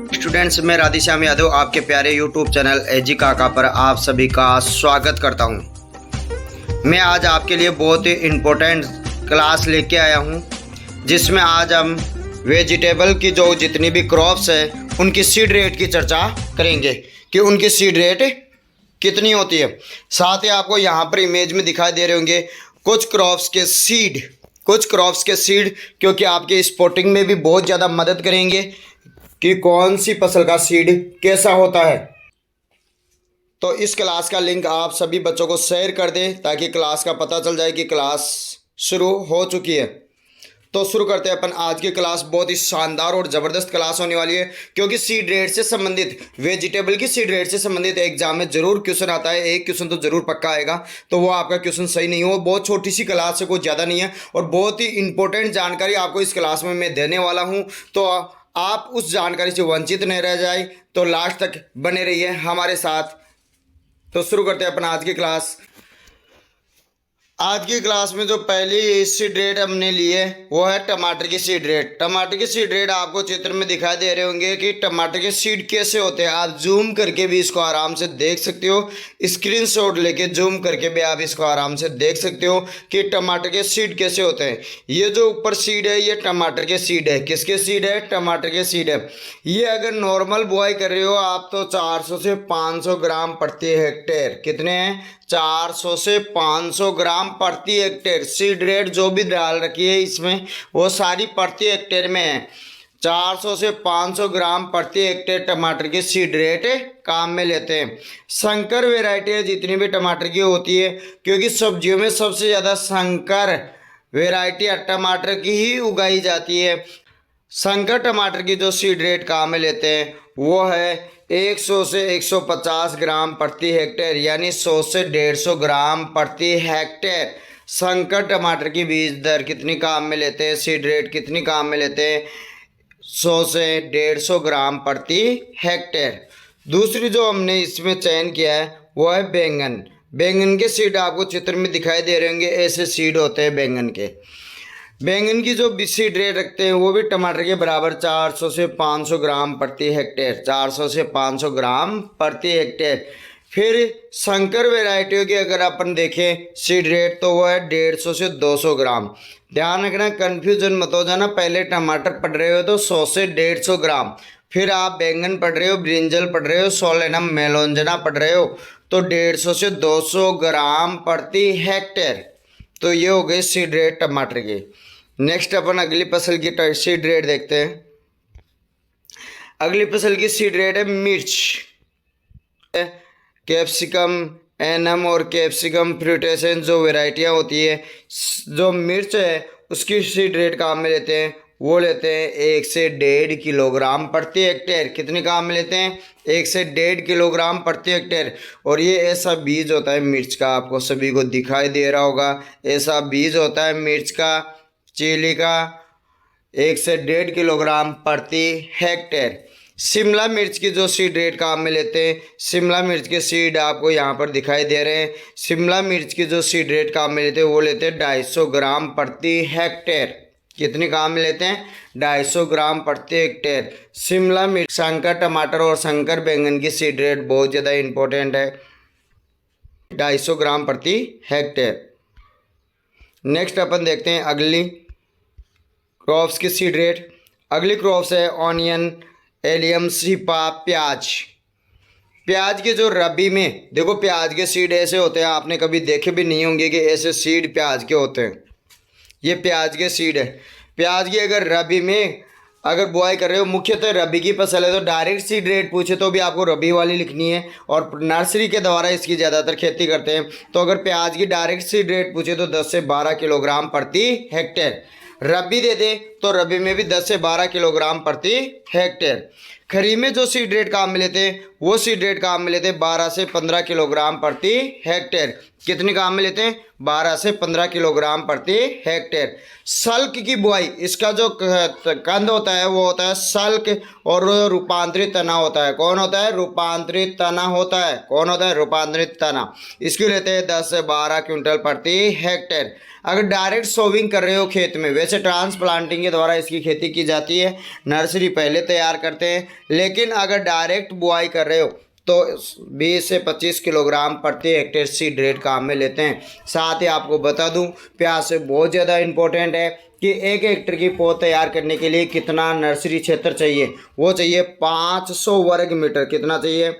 Students, मैं राधेश्याम यादव आपके प्यारे यूट्यूब चैनल एजी काका पर आप सभी का स्वागत करता हूं। मैं आज आपके लिए बहुत ही इम्पोर्टेंट क्लास लेके आया हूं, जिसमें आज हम वेजिटेबल की जो जितनी भी क्रॉप्स है उनकी सीड रेट की चर्चा करेंगे कि उनकी सीड रेट कितनी होती है। साथ ही आपको यहाँ पर इमेज में दिखाई दे रहे होंगे कुछ क्रॉप्स के सीड क्योंकि आपके स्पॉटिंग में भी बहुत ज़्यादा मदद करेंगे कि कौन सी फसल का सीड कैसा होता है। तो इस क्लास का लिंक आप सभी बच्चों को शेयर कर दें ताकि क्लास का पता चल जाए कि क्लास शुरू हो चुकी है। तो शुरू करते हैं अपन आज की क्लास। बहुत ही शानदार और ज़बरदस्त क्लास होने वाली है क्योंकि सीड रेट से संबंधित, वेजिटेबल की सीड रेट से संबंधित एग्जाम में जरूर क्वेश्चन आता है। एक क्वेश्चन तो जरूर पक्का आएगा, तो वो आपका क्वेश्चन सही नहीं हो। बहुत छोटी सी क्लास है, कोई ज़्यादा नहीं है और बहुत ही इंपॉर्टेंट जानकारी आपको इस क्लास में मैं देने वाला हूँ। तो आप उस जानकारी से वंचित नहीं रह जाए, तो लास्ट तक बने रहिए हमारे साथ। तो शुरू करते हैं अपन आज की क्लास। आज की क्लास में जो पहली सीड रेट हमने ली है वो है टमाटर की सीड रेट। टमाटर की सीड रेट आपको चित्र में दिखाई दे रहे होंगे कि टमाटर के सीड कैसे होते हैं। आप जूम करके भी इसको आराम से देख सकते हो, स्क्रीनशॉट लेके जूम करके भी आप इसको आराम से देख सकते हो कि टमाटर के सीड कैसे होते हैं। ये जो ऊपर सीड है ये टमाटर के सीड है। किसके सीड है? टमाटर के सीड है। ये अगर नॉर्मल बुआई कर रहे हो आप तो 400 से 500 ग्राम प्रति हेक्टेयर, कितने हैं? 400 से 500 ग्राम प्रति हेक्टेयर। सीड रेट जो भी डाल रखी है इसमें वो सारी प्रति हेक्टेयर में है। 400 से 500 ग्राम प्रति हेक्टेयर टमाटर की सीड रेट काम में लेते हैं। संकर वेराइटी जितनी भी टमाटर की होती है, क्योंकि सब्जियों में सबसे ज़्यादा संकर वेराइटी टमाटर की ही उगाई जाती है। संकर टमाटर की जो सीड रेट काम में लेते हैं वो है 100 से 150 ग्राम प्रति हेक्टेयर, यानी 100 से 150 ग्राम प्रति हेक्टेयर। संकर टमाटर की बीज दर कितनी काम में लेते हैं? सीड रेट कितनी काम में लेते हैं? 100 से 150 ग्राम प्रति हेक्टेयर। दूसरी जो हमने इसमें चयन किया है वो है बैंगन। बैंगन के सीड आपको चित्र में दिखाई दे रहे होंगे, ऐसे सीड होते हैं बैंगन के। बैंगन की जो सीड रेट रखते हैं वो भी टमाटर के बराबर 400 से 500 ग्राम प्रति हेक्टेयर। 400 से 500 ग्राम प्रति हेक्टेयर। फिर संकर वेराइटियों की अगर अपन देखें सीड रेट तो वो है 150 से 200 ग्राम। ध्यान रखना, कन्फ्यूजन मत हो जाना। पहले टमाटर पढ़ रहे हो तो 100 से 150 ग्राम, फिर आप बैंगन पढ़ रहे हो, ब्रिंजल पढ़ रहे हो, सोलेनम मेलोंजना पढ़ रहे हो तो 150 से 200 ग्राम प्रति हेक्टेयर। तो ये हो गए सीड रेट टमाटर की। नेक्स्ट अपन अगली फसल की सीड रेट देखते हैं। अगली फसल की सीड रेट है मिर्च। कैप्सिकम एनम और कैप्सिकम फ्रूटेसन जो वेराइटियाँ होती है, जो मिर्च है उसकी सीड रेट काम में लेते हैं वो लेते हैं 1 से 1.5 किलोग्राम प्रति हेक्टेयर। कितने काम में लेते हैं? 1 से 1.5 किलोग्राम प्रति हेक्टेयर। और ये ऐसा बीज होता है मिर्च का, आपको सभी को दिखाई दे रहा होगा, ऐसा बीज होता है मिर्च का, चिली का, 1 से 1.5 किलोग्राम प्रति हेक्टेयर। शिमला मिर्च की जो सीड रेट काम में लेते हैं, शिमला मिर्च के सीड आपको यहाँ पर दिखाई दे रहे हैं। शिमला मिर्च की जो सीड रेट काम में लेते हैं वो लेते हैं 250 ग्राम प्रति हेक्टेयर। कितने काम में लेते हैं? 250 ग्राम प्रति हेक्टेयर। शिमला मिर्च, संकर टमाटर और संकर बैंगन की सीड रेट बहुत ज़्यादा इंपॉर्टेंट है, 250 ग्राम प्रति हेक्टेयर। नेक्स्ट अपन देखते हैं अगली क्रॉप्स की सीड रेट। अगली क्रॉप्स है ऑनियन, एलियम, सीपा, प्याज। प्याज के जो रबी में देखो, प्याज के सीड ऐसे होते हैं, आपने कभी देखे भी नहीं होंगे कि ऐसे सीड प्याज के होते हैं। ये प्याज के सीड है। प्याज की अगर रबी में अगर बुआई कर रहे हो, मुख्यतः रबी की फसल है तो डायरेक्ट सीड रेट पूछे तो भी आपको रबी वाली लिखनी है, और नर्सरी के द्वारा इसकी ज़्यादातर खेती करते हैं। तो अगर प्याज की डायरेक्ट सीड रेट पूछे तो 10 से 12 किलोग्राम प्रति हेक्टेयर। रबी दे दे तो रबी में भी 10 से 12 किलोग्राम प्रति हेक्टेयर। खरीफ में जो सीड रेट काम में लेते हैं वो सीड रेट काम में लेते हैं 12 से 15 किलोग्राम प्रति हेक्टेयर। कितने काम में लेते हैं? 12 से 15 किलोग्राम प्रति हेक्टेयर। सल्क की बुआई, इसका जो कंद होता है वो होता है सल्क, और रूपांतरित तना होता है। कौन होता है? रूपांतरित तना होता है। कौन होता है? रूपांतरित तना। इसकी लेते हैं 10 से 12 क्विंटल प्रति हेक्टेयर। अगर डायरेक्ट सोविंग कर रहे हो खेत में, वैसे ट्रांसप्लांटिंग के द्वारा इसकी खेती की जाती है। नर्सरी पहले तैयार करते हैं, लेकिन अगर डायरेक्ट बुआई कर रहे हो तो 20 से 25 किलोग्राम प्रति हेक्टेयर सीड रेट काम में लेते हैं। साथ ही आपको बता दूं, प्याज से बहुत ज़्यादा इम्पोर्टेंट है कि 1 हेक्टेयर की पौध तैयार करने के लिए कितना नर्सरी क्षेत्र चाहिए। वो चाहिए 500 वर्ग मीटर। कितना चाहिए?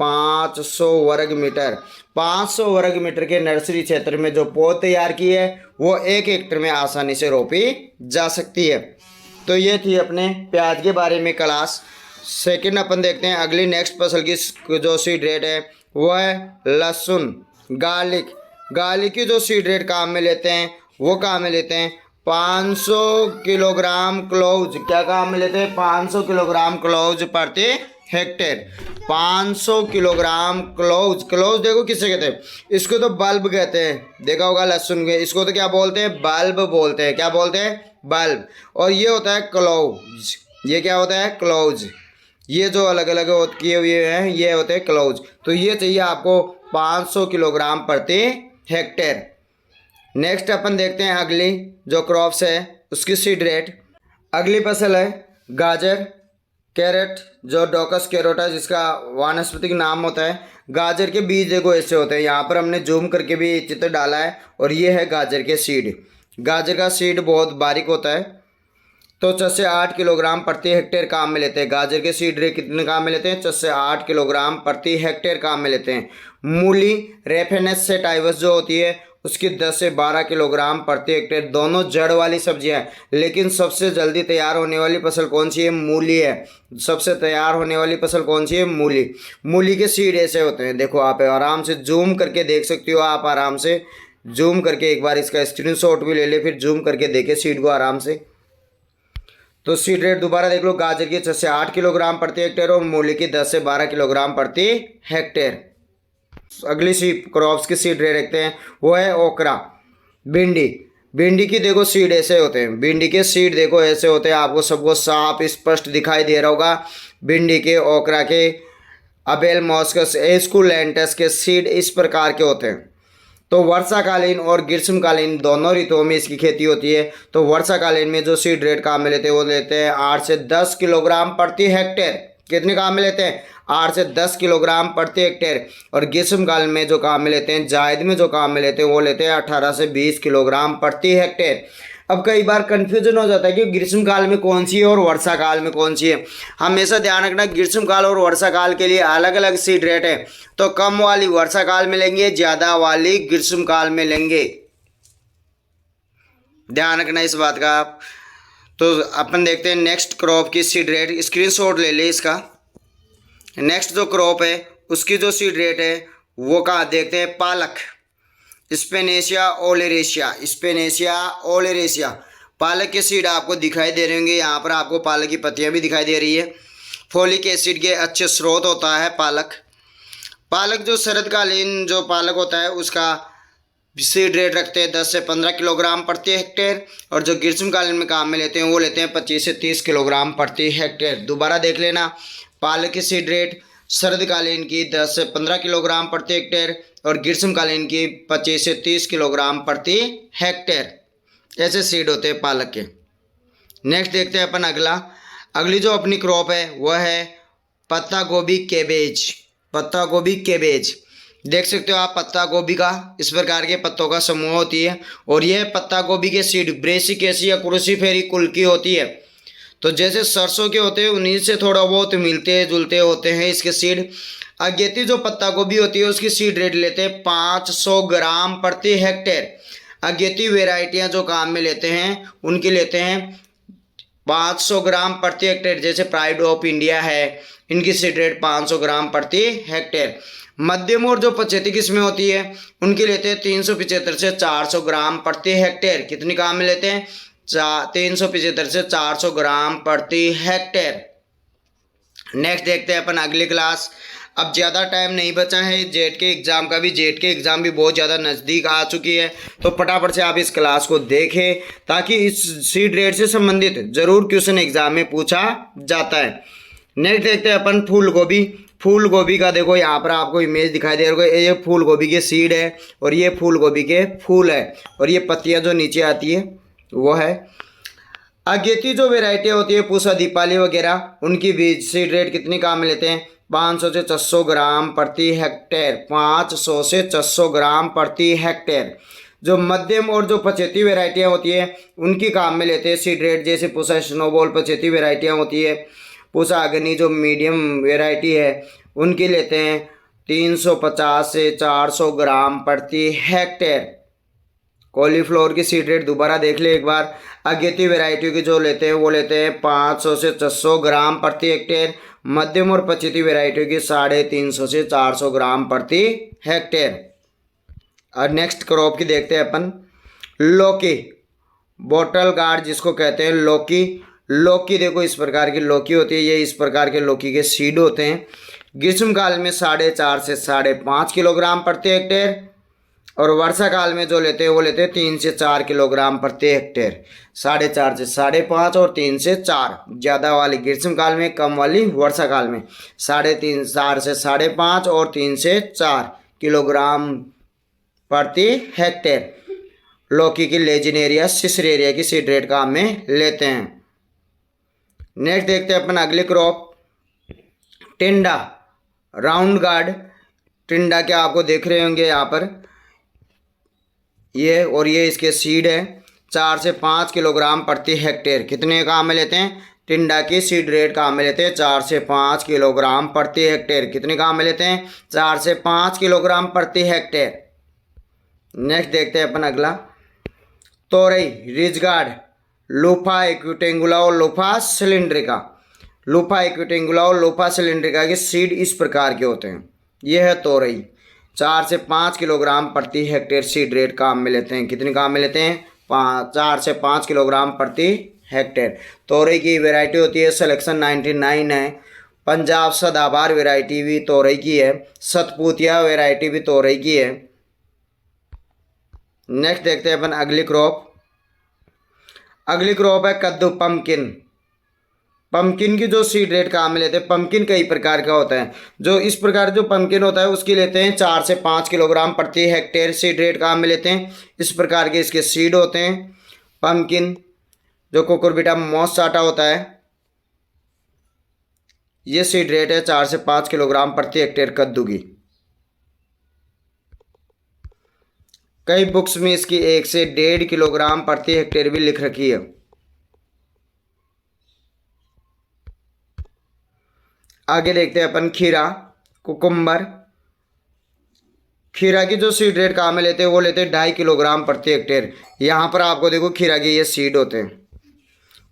500 वर्ग मीटर। 500 वर्ग मीटर के नर्सरी क्षेत्र में जो पौध तैयार की है वो 1 हेक्टेयर में आसानी से रोपी जा सकती है। तो ये थी अपने प्याज के बारे में क्लास। सेकंड अपन देखते हैं अगली नेक्स्ट फसल की जो सीड रेट है वो है लहसुन, गार्लिक। गार्लिक की जो सीड रेट काम में लेते हैं वो काम में लेते हैं 500 किलोग्राम क्लोज। क्या काम में लेते हैं? 500 किलोग्राम क्लोज प्रति हेक्टेयर। 500 kilogram close. क्लोज देखो किसे कहते हैं? इसको तो बल्ब कहते हैं, देखा होगा लहसुन के। इसको तो क्या बोलते हैं? बल्ब बोलते हैं। क्या बोलते हैं? बल्ब। और ये होता है क्लोज। ये क्या होता है? क्लोज। ये जो अलग अलग किए हुए हैं ये होते हैं क्लोज। तो ये चाहिए आपको 500 किलोग्राम प्रति हेक्टेयर। नेक्स्ट अपन देखते हैं अगली जो क्रॉप्स है उसकी सीड रेट। अगली फसल है गाजर, कैरेट, जो डोकस कैरोटा जिसका वानस्पतिक नाम होता है। गाजर के बीज देखो ऐसे होते हैं। यहाँ पर हमने जूम करके भी चित्र डाला है और ये है गाजर के सीड। गाजर का सीड बहुत बारीक होता है। तो 6 से 8 किलोग्राम प्रति हेक्टेयर काम में लेते हैं। गाजर के सीड रेट कितने काम में लेते हैं? 6 से 8 किलोग्राम प्रति हेक्टेयर काम में लेते हैं। मूली रेफेनेस सेटाइवस जो होती है उसकी 10 से 12 किलोग्राम प्रति हेक्टेयर। दोनों जड़ वाली सब्जियां हैं, लेकिन सबसे जल्दी तैयार होने वाली फसल कौन सी है? मूली है। सबसे तैयार होने वाली फसल कौन सी है? मूली। मूली के सीड ऐसे होते हैं, देखो आप आराम से जूम करके देख सकते हो। आप आराम से जूम करके एक बार इसका स्क्रीनशॉट भी ले ले, फिर जूम करके देखे सीड को आराम से। तो सीड रेट दोबारा देख लो। गाजर की 6 से 8 किलोग्राम प्रति हेक्टेयर और मूली की 10 से 12 किलोग्राम प्रति हेक्टेयर। अगली सी क्रॉप्स की सीड रेट देखते हैं वो है ओकरा, भिंडी। भिंडी की देखो सीड ऐसे होते हैं। भिंडी के सीड देखो ऐसे होते हैं, आपको सबको साफ स्पष्ट दिखाई दे रहा होगा। भिंडी के, ओकरा के, अबेल मॉस्कस, एस्कुलेंटस के सीड इस प्रकार के होते हैं। तो वर्षाकालीन और ग्रीष्मकालीन दोनों ऋतुओं में इसकी खेती होती है। तो वर्षाकालीन में जो सीड रेट काम में लेते हैं वो लेते हैं 8 से 10 किलोग्राम प्रति हेक्टेयर। कितने काम में लेते हैं? 8 से 10 किलोग्राम प्रति हेक्टेयर। और ग्रीष्मकाल में जो काम में लेते हैं, जायद में जो काम में लेते हैं वो लेते हैं 18 से 20 किलोग्राम प्रति हेक्टेयर। अब कई बार कन्फ्यूजन हो जाता है कि ग्रीष्मकाल में कौन सी है और वर्षा काल में कौन सी है। हमेशा ध्यान रखना, ग्रीष्मकाल और वर्षा काल के लिए अलग अलग सीड रेट है। तो कम वाली वर्षा काल में लेंगे, ज़्यादा वाली ग्रीष्मकाल में लेंगे। ध्यान रखना इस बात का आप। तो अपन देखते हैं नेक्स्ट क्रॉप की सीड रेट। स्क्रीनशॉट ले ले इसका। नेक्स्ट जो क्रॉप है उसकी जो सीड रेट है वो कहाँ देखते हैं? पालक, स्पेनेशिया ओलेरेशिया। स्पेनेशिया ओलेरेशिया पालक के सीड आपको दिखाई दे रहे होंगे। यहाँ पर आपको पालक की पत्तियाँ भी दिखाई दे रही है। फोलिक एसिड के अच्छे स्रोत होता है पालक। पालक जो शरदकालीन जो पालक होता है उसका सीड रेट रखते हैं 10 से 15 किलोग्राम प्रति हेक्टेयर। और जो ग्रीष्मकालीन में काम में लेते हैं वो लेते हैं 25 से 30 किलोग्राम प्रति हेक्टेयर। दोबारा देख लेना, पालक की सीड रेट शरदकालीन की 10 से 15 किलोग्राम प्रति हेक्टेयर और ग्रीष्मकालीन की 25 से 30 किलोग्राम प्रति हेक्टेयर। ऐसे सीड होते हैं पालक के। नेक्स्ट देखते हैं अपन अगली जो अपनी क्रॉप है वह है पत्ता गोभी कैबेज। पत्ता गोभी कैबेज देख सकते हो आप। पत्ता गोभी का इस प्रकार के पत्तों का समूह होती है और यह पत्ता गोभी के सीड ब्रेसिकेसी या क्रूसीफेरी कुल की होती है। तो जैसे सरसों के होते हैं उन्हीं से थोड़ा बहुत मिलते जुलते होते हैं इसके सीड। अगेती जो पत्ता गोभी होती है उसकी सीड रेट लेते हैं 500 ग्राम प्रति हेक्टेयर। अगेती वेराइटियां जो काम में लेते हैं उनकी लेते हैं 500 ग्राम प्रति हेक्टेयर। जैसे प्राइड ऑफ इंडिया है, इनकी सीड रेट 500 ग्राम प्रति हेक्टेयर। मध्यम और जो 25 किस्में होती है उनकी लेते हैं 375 से 400 ग्राम प्रति हेक्टेयर। कितनी काम में लेते हैं? 375 से 400 ग्राम प्रति हेक्टेयर। नेक्स्ट देखते हैं अपन अगली क्लास। अब ज़्यादा टाइम नहीं बचा है जेट के एग्ज़ाम का भी। जेट के एग्ज़ाम भी बहुत ज़्यादा नज़दीक आ चुकी है, तो फटाफट से आप इस क्लास को देखें ताकि इस सीड रेट से संबंधित ज़रूर क्वेश्चन एग्ज़ाम में पूछा जाता है। नेक्स्ट देखते हैं अपन फूल गोभी। फूल गोभी का देखो यहाँ पर आपको इमेज दिखाई दे रहा है। ये फूल गोभी के सीड है और ये फूल गोभी के फूल है और ये पत्तियाँ जो नीचे आती है वो है। अगेती जो वेराइटी होती है पूसा दीपाली वगैरह, उनकी बीज सीड रेट कितनी काम में लेते हैं? 500 से 600 ग्राम प्रति हेक्टेयर। 500 से 600 ग्राम प्रति हेक्टेयर। जो मध्यम और जो पचेती वेराइटियाँ होती है उनकी काम में लेते हैं सीड रेट, जैसे पूसा स्नोबॉल पचेती वेराइटियाँ होती है। पूसा अग्नि जो मीडियम वेराइटी है उनकी लेते हैं 350 से 400 ग्राम प्रति हेक्टेयर। कॉलीफ्लावर की सीड रेट दोबारा देख ले एक बार। अगेती वेराइटी की जो लेते हैं वो लेते हैं 500 से 600 ग्राम प्रति हेक्टेयर। मध्यम और पचेती वेराइटी की 350 से 400 ग्राम प्रति हेक्टेयर। और नेक्स्ट क्रॉप की देखते हैं अपन, लौकी, बॉटल गार्ड जिसको कहते हैं लौकी। लौकी देखो इस प्रकार की लौकी होती है, ये इस प्रकार के लौकी के सीड होते हैं। ग्रीष्म काल में 4.5 से 5.5 किलोग्राम प्रति हेक्टेयर, और वर्षा काल में जो लेते हैं वो लेते हैं 3 से 4 किलोग्राम प्रति हेक्टेयर। 4.5 से 5.5 और 3 से 4, ज़्यादा वाली ग्रीष्म काल में, कम वाली वर्षा काल में। 4 से 5.5 और 3 से 4 किलोग्राम प्रति हेक्टेयर लौकी की लेजिनेरिया सिसरेरिया की सीड रेट काम में लेते हैं। नेक्स्ट देखते हैं अपन अगली क्रॉप, टिंडा, राउंड गार्ड। टिंडा के आपको देख रहे होंगे यहाँ पर, ये और ये इसके सीड है। 4 से 5 किलोग्राम प्रति हेक्टेयर कितने काम में लेते हैं? टिंडा की सीड रेट काम में लेते हैं 4 से 5 किलोग्राम प्रति हेक्टेयर। कितने काम में लेते हैं? 4 से 5 किलोग्राम प्रति हेक्टेयर। नेक्स्ट देखते हैं अपन अगला, तोरई, रिज गार्ड, लूफा एक्विटेंगुला और लूफा सिलिंड्रिका। लूफा एक्विटेंगुला और लूफा सिलिंड्रिका के सीड इस प्रकार के होते हैं। यह है तोरई। 4 से 5 किलोग्राम प्रति हेक्टेयर सीड रेट काम में लेते हैं। कितने काम में लेते हैं? 4 से 5 किलोग्राम प्रति हेक्टेयर। तोरई की वैरायटी होती है सिलेक्शन 99 है। पंजाब सदाबहार वैरायटी भी तोरई की है। सतपुतिया वैरायटी भी तोरई की है। नेक्स्ट देखते हैं अपन अगली क्रॉप। अगली क्रॉप है कद्दू, पम्पकिन। पम्पकिन की जो सीड रेट काम में लेते हैं, पम्पकिन कई प्रकार का होता है। जो इस प्रकार जो पम्पकिन होता है उसकी लेते हैं 4 से 5 किलोग्राम प्रति हेक्टेयर सीड रेट काम में लेते हैं। इस प्रकार के इसके सीड होते हैं। पम्पकिन जो कुकुरबिटा मोसाटा होता है, ये सीड रेट है 4 से 5 किलोग्राम प्रति हेक्टेयर कद्दू की। कई बुक्स में इसकी 1 से 1.5 किलोग्राम प्रति हेक्टेयर भी लिख रखी है। आगे देखते हैं अपन खीरा, कुकुम्बर। खीरा की जो सीड रेट कहाँ में लेते हैं वो लेते हैं 2.5 किलोग्राम प्रति हेक्टेयर। यहाँ पर आपको देखो खीरा के ये सीड होते हैं,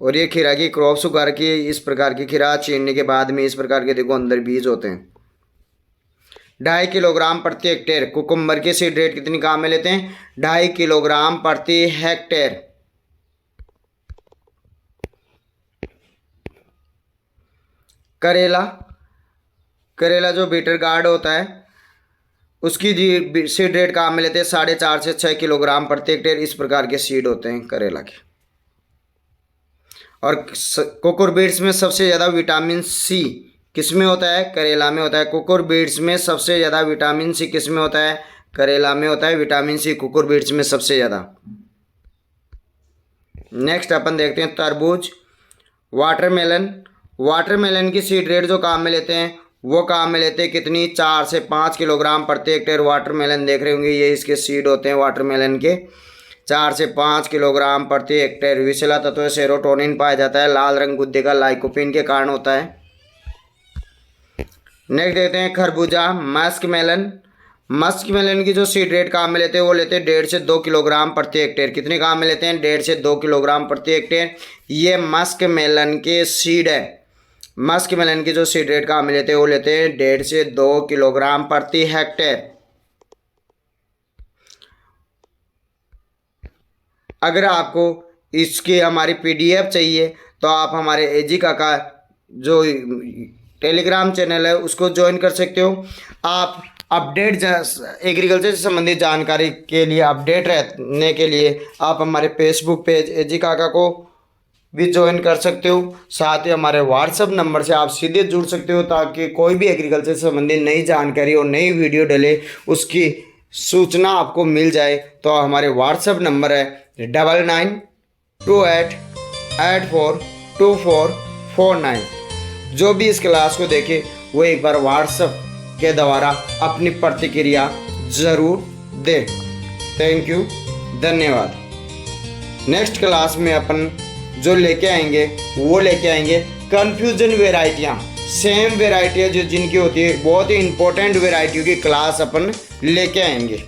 और ये खीरा की क्रॉप्स उगा रखी है। इस प्रकार की खीरा छीनने के बाद में इस प्रकार के देखो अंदर बीज होते हैं। 2.5 किलोग्राम प्रति हेक्टेयर कुकुम्बर की सीड रेट कितनी काम में लेते हैं? 2.5 किलोग्राम प्रति हेक्टेयर। करेला, करेला जो बीटर गार्ड होता है उसकी सीड रेट काम में लेते हैं 4.5 से 6 किलोग्राम प्रति हेक्टेयर। इस प्रकार के सीड होते हैं करेला के। और कोकोरबीट्स में सबसे ज़्यादा विटामिन सी किस में होता है? करेला में होता है। कोकोरबीट्स में सबसे ज़्यादा विटामिन सी किस में होता है? करेला में होता है। विटामिन सी कोकोरबीट्स में सबसे ज़्यादा। नेक्स्ट अपन देखते हैं तरबूज, वाटरमेलन। वाटरमेलन की सीड रेट जो काम में लेते हैं वो काम में लेते हैं कितनी? 4 से 5 किलोग्राम प्रति हेक्टेयर। वाटरमेलन देख रहे होंगे, ये इसके सीड होते हैं वाटरमेलन के। 4 से 5 किलोग्राम प्रति हेक्टेयर। विषैला तत्व सेरोटोनिन पाया जाता है। लाल रंग गुद्दे का लाइकोपिन के कारण होता है। नेक्स्ट देखते हैं खरबूजा, मस्क मेलन। मस्क मेलन की जो सीड रेट काम में लेते हैं वो लेते हैं 1.5 से 2 किलोग्राम प्रति हेक्टेयर। कितने काम में लेते हैं? 1.5 से 2 किलोग्राम प्रति हेक्टेयर। ये मस्क मेलन के सीड है। मस्क मेलन की जो सीड रेट काम में लेते हैं वो लेते हैं 1.5 से 2 किलोग्राम प्रति हेक्टेयर। अगर आपको इसकी हमारी PDF चाहिए तो आप हमारे एजी काका जो टेलीग्राम चैनल है उसको ज्वाइन कर सकते हो। आप अपडेट एग्रीकल्चर से संबंधित जानकारी के लिए, अपडेट रहने के लिए आप हमारे फेसबुक पेज एजी काका को भी ज्वाइन कर सकते हो। साथ ही हमारे व्हाट्सएप नंबर से आप सीधे जुड़ सकते हो, ताकि कोई भी एग्रीकल्चर से संबंधित नई जानकारी और नई वीडियो डले उसकी सूचना आपको मिल जाए। तो हमारे व्हाट्सएप नंबर है 9928 842449। जो भी इस क्लास को देखे वो एक बार व्हाट्सएप के द्वारा अपनी प्रतिक्रिया ज़रूर दे। थैंक यू, धन्यवाद। नेक्स्ट क्लास में अपन जो लेके आएंगे वो लेके आएंगे कन्फ्यूजन वेराइटियाँ। सेम वेराइटियाँ जो जिनकी होती है बहुत ही इंपॉर्टेंट वेराइटियों की क्लास अपन लेके आएंगे।